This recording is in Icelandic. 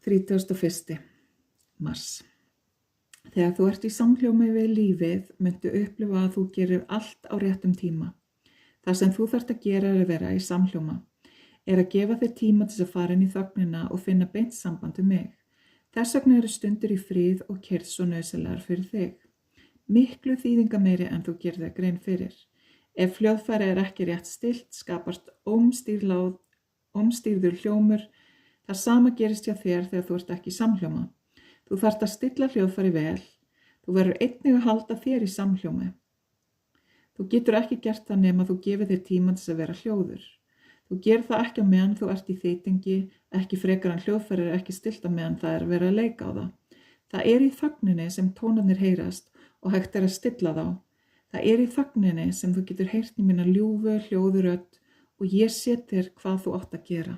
31. mars. Þegar þú ert í samhljómi við lífið, muntu upplifa að þú gerir allt á réttum tíma. Það sem þú þarft að gera er að vera í samhljóma, er að gefa þér tíma til að fara inn í þögnina og finna beint samband við mig. Þess vegna eru stundir í frið og kyrrð svo nauðsynlegar fyrir þig. Miklu þýðingameiri en þú gerir þér grein fyrir. Ef hljóðfæri er ekki rétt stillt, skapast ómstýrður hljómur. Það sama gerist hjá þér þegar þú ert ekki í samhljóma. Þú þarft að stilla hljóðfæri vel. Þú verður einnig að halda þér í samhljómi. Þú getur ekki gert það nema þú gefir þér tíma til að vera hljóður. Þú gerir það ekki á meðan þú ert í þeytingi, ekki frekar en hljóðfæri er ekki stillt á meðan það er verið að leika á það. Það er í þögninni sem tónarnir heyrast og hægt er að stilla þá. Það er í þögninni sem þú getur heyrt í mína ljúfu hljóðu rödd og ég sé þér hvað þú átt að gera.